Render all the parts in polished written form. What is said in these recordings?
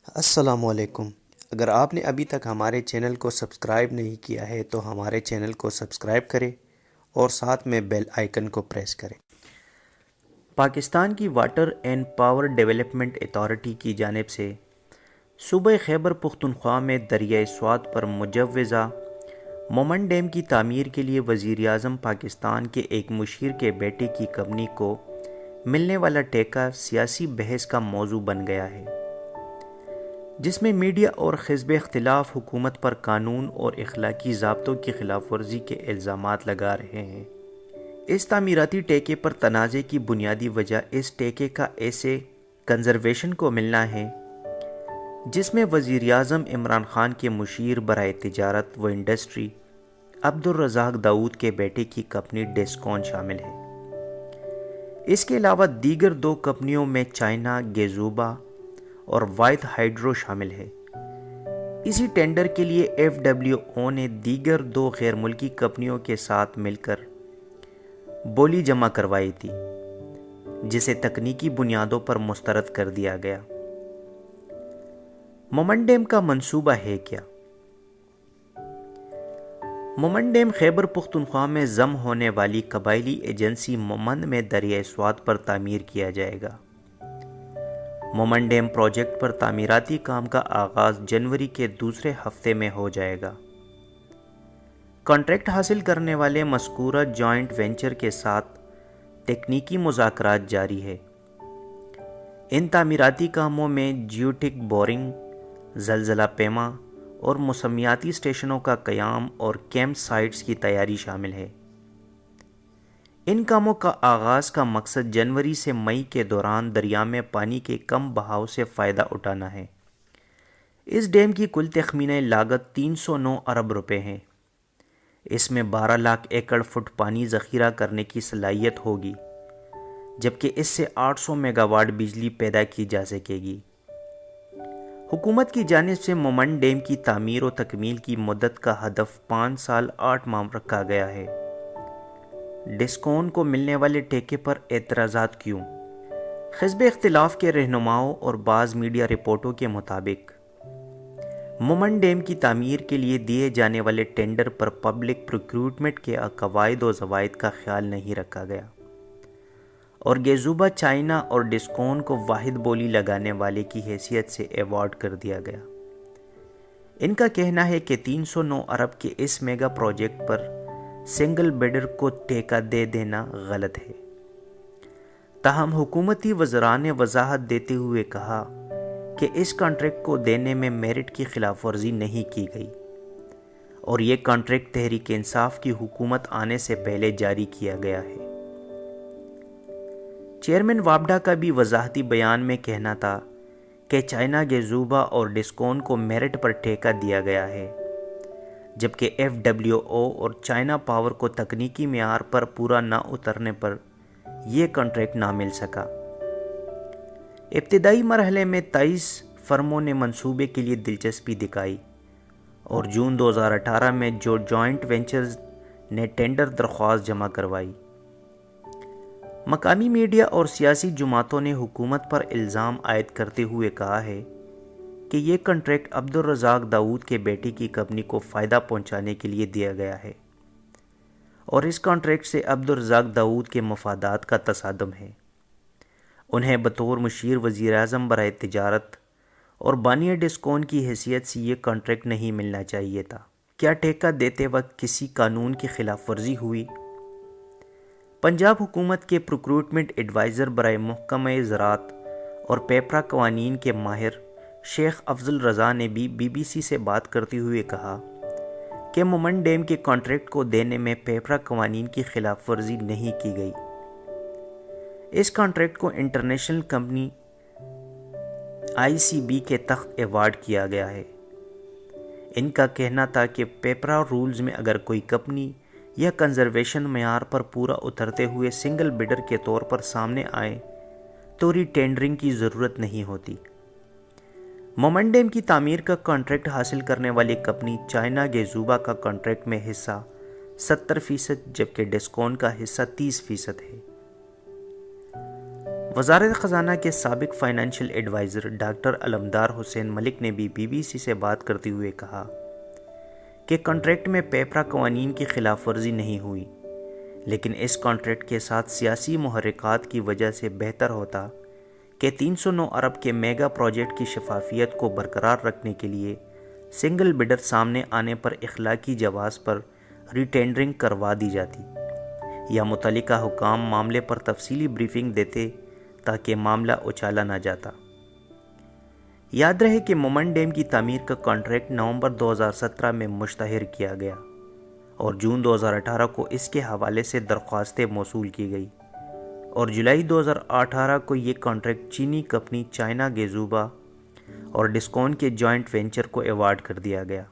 السلام علیکم۔ اگر آپ نے ابھی تک ہمارے چینل کو سبسکرائب نہیں کیا ہے تو ہمارے چینل کو سبسکرائب کریں اور ساتھ میں بیل آئیکن کو پریس کریں۔ پاکستان کی water and power development authority کی جانب سے صوبہ خیبر پختونخوا میں دریائے سوات پر مجوزہ مومن ڈیم کی تعمیر کے لیے وزیر اعظم پاکستان کے ایک مشیر کے بیٹے کی کمپنی کو ملنے والا ٹھیکہ سیاسی بحث کا موضوع بن گیا ہے، جس میں میڈیا اور حزب اختلاف حکومت پر قانون اور اخلاقی ضابطوں کی خلاف ورزی کے الزامات لگا رہے ہیں۔ اس تعمیراتی ٹیکے پر تنازع کی بنیادی وجہ اس ٹیکے کا ایسے کنزرویشن کو ملنا ہے جس میں وزیر اعظم عمران خان کے مشیر برائے تجارت و انڈسٹری عبدالرزاق داؤد کے بیٹے کی کمپنی ڈیسکون شامل ہے۔ اس کے علاوہ دیگر دو کمپنیوں میں چائنا گیزوبا اور وائت ہائیڈرو شامل ہے۔ اسی ٹینڈر کے لیے ایف ڈبلیو او نے دیگر دو غیر ملکی کمپنیوں کے ساتھ مل کر بولی جمع کروائی تھی، جسے تکنیکی بنیادوں پر مسترد کر دیا گیا۔ مومن ڈیم کا منصوبہ ہے کیا؟ مومن ڈیم خیبر پختونخوا میں ضم ہونے والی قبائلی ایجنسی مومند میں دریائے سوات پر تعمیر کیا جائے گا۔ مومن ڈیم پروجیکٹ پر تعمیراتی کام کا آغاز جنوری کے دوسرے ہفتے میں ہو جائے گا۔ کانٹریکٹ حاصل کرنے والے مذکورہ جوائنٹ وینچر کے ساتھ تکنیکی مذاکرات جاری ہے۔ ان تعمیراتی کاموں میں جیوٹک بورنگ، زلزلہ پیما اور موسمیاتی اسٹیشنوں کا قیام اور کیمپ سائٹس کی تیاری شامل ہے۔ ان کاموں کا آغاز کا مقصد جنوری سے مئی کے دوران دریا میں پانی کے کم بہاؤ سے فائدہ اٹھانا ہے۔ اس ڈیم کی کل تخمینہ لاگت 309 ارب روپے ہے۔ اس میں 12 لاکھ ایکڑ فٹ پانی ذخیرہ کرنے کی صلاحیت ہوگی، جبکہ اس سے 800 میگا واٹ بجلی پیدا کی جا سکے گی۔ حکومت کی جانب سے مومن ڈیم کی تعمیر و تکمیل کی مدت کا ہدف 5 سال 8 ماہ رکھا گیا ہے۔ ڈسکون کو ملنے والے ٹیکے پر اعتراضات کیوں؟ حزب اختلاف کے رہنماؤں اور بعض میڈیا رپورٹوں کے مطابق مومن ڈیم کی تعمیر کے لیے دیے جانے والے ٹینڈر پر پبلک پروکیورمنٹ کے قواعد و ضوابط کا خیال نہیں رکھا گیا، اور گیزوبا چائنا اور ڈسکون کو واحد بولی لگانے والے کی حیثیت سے ایوارڈ کر دیا گیا۔ ان کا کہنا ہے کہ 309 ارب کے اس میگا پروجیکٹ پر سنگل بیڈر کو ٹیکہ دے دینا غلط ہے۔ تاہم حکومتی وزراء نے وضاحت دیتے ہوئے کہا کہ اس کانٹریکٹ کو دینے میں میرٹ کی خلاف ورزی نہیں کی گئی، اور یہ کانٹریکٹ تحریک انصاف کی حکومت آنے سے پہلے جاری کیا گیا ہے۔ چیئرمین وابڈا کا بھی وضاحتی بیان میں کہنا تھا کہ چائنا گیزوبا اور ڈسکون کو میرٹ پر ٹھیکہ دیا گیا ہے، جبکہ ایف ڈبلیو او اور چائنا پاور کو تکنیکی معیار پر پورا نہ اترنے پر یہ کانٹریکٹ نہ مل سکا۔ ابتدائی مرحلے میں 23 فرموں نے منصوبے کے لیے دلچسپی دکھائی، اور جون 2018 میں جو جوائنٹ وینچرز نے ٹینڈر درخواست جمع کروائی۔ مقامی میڈیا اور سیاسی جماعتوں نے حکومت پر الزام عائد کرتے ہوئے کہا ہے کہ یہ کانٹریکٹ عبدالرزاق داؤد کے بیٹے کی کمپنی کو فائدہ پہنچانے کے لیے دیا گیا ہے، اور اس کانٹریکٹ سے عبدالرزاق داؤد کے مفادات کا تصادم ہے۔ انہیں بطور مشیر وزیر اعظم برائے تجارت اور بانی ڈسکون کی حیثیت سے یہ کانٹریکٹ نہیں ملنا چاہیے تھا۔ کیا ٹھیکہ دیتے وقت کسی قانون کی خلاف ورزی ہوئی؟ پنجاب حکومت کے پروکیورمنٹ ایڈوائزر برائے محکمہ زراعت اور پیپرا قوانین کے ماہر شیخ افضل رضا نے بھی بی بی سی سے بات کرتے ہوئے کہا کہ مومن ڈیم کے کانٹریکٹ کو دینے میں پیپرا قوانین کی خلاف ورزی نہیں کی گئی۔ اس کانٹریکٹ کو international company I C B کے تحت ایوارڈ کیا گیا ہے۔ ان کا کہنا تھا کہ پیپرا رولز میں اگر کوئی کمپنی یا کنزرویشن معیار پر پورا اترتے ہوئے سنگل بڈر کے طور پر سامنے آئے تو ری ٹینڈرنگ کی ضرورت نہیں ہوتی۔ مومن ڈیم کی تعمیر کا کانٹریکٹ حاصل کرنے والی کمپنی چائنا گیزوبا کا کانٹریکٹ میں حصہ 70%، جبکہ ڈسکون کا حصہ 30% ہے۔ وزارت خزانہ کے سابق فائنینشیل ایڈوائزر ڈاکٹر علمدار حسین ملک نے بھی بی بی سی سے بات کرتے ہوئے کہا کہ کانٹریکٹ میں پیپرا قوانین کی خلاف ورزی نہیں ہوئی، لیکن اس کانٹریکٹ کے ساتھ سیاسی محرکات کی وجہ سے بہتر ہوتا کہ 309 ارب کے میگا پروجیکٹ کی شفافیت کو برقرار رکھنے کے لیے سنگل بڈر سامنے آنے پر اخلاقی جواز پر ری ٹینڈرنگ کروا دی جاتی یا متعلقہ حکام معاملے پر تفصیلی بریفنگ دیتے تاکہ معاملہ اچالا نہ جاتا۔ یاد رہے کہ مومن ڈیم کی تعمیر کا کانٹریکٹ نومبر 2017 میں مشتہر کیا گیا اور جون 2018 کو اس کے حوالے سے درخواستیں موصول کی گئی، اور جولائی 2018 کو یہ کانٹریکٹ چینی کمپنی چائنا گیزوبا اور ڈسکون کے جوائنٹ وینچر کو ایوارڈ کر دیا گیا۔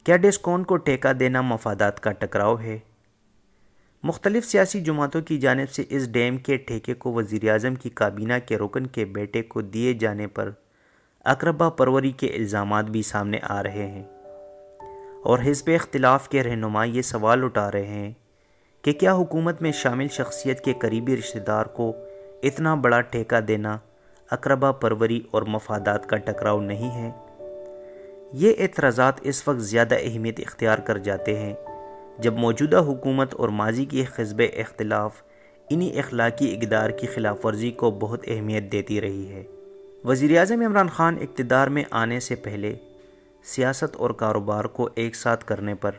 کیا ڈسکون کو ٹھیکہ دینا مفادات کا ٹکراؤ ہے؟ مختلف سیاسی جماعتوں کی جانب سے اس ڈیم کے ٹھیکے کو وزیر اعظم کی کابینہ کے رکن کے بیٹے کو دیے جانے پر اقربا پروری کے الزامات بھی سامنے آ رہے ہیں، اور حزب اختلاف کے رہنما یہ سوال اٹھا رہے ہیں کہ کیا حکومت میں شامل شخصیت کے قریبی رشتہ دار کو اتنا بڑا ٹھیکہ دینا اقربا پروری اور مفادات کا ٹکراؤ نہیں ہے؟ یہ اعتراضات اس وقت زیادہ اہمیت اختیار کر جاتے ہیں جب موجودہ حکومت اور ماضی کی حزب اختلاف انہی اخلاقی اقدار کی خلاف ورزی کو بہت اہمیت دیتی رہی ہے۔ وزیر اعظم عمران خان اقتدار میں آنے سے پہلے سیاست اور کاروبار کو ایک ساتھ کرنے پر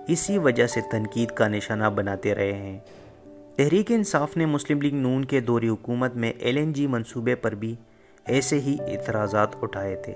اسی وجہ سے تنقید کا نشانہ بناتے رہے ہیں۔ تحریک انصاف نے مسلم لیگ نون کے دور حکومت میں LNG منصوبے پر بھی ایسے ہی اعتراضات اٹھائے تھے۔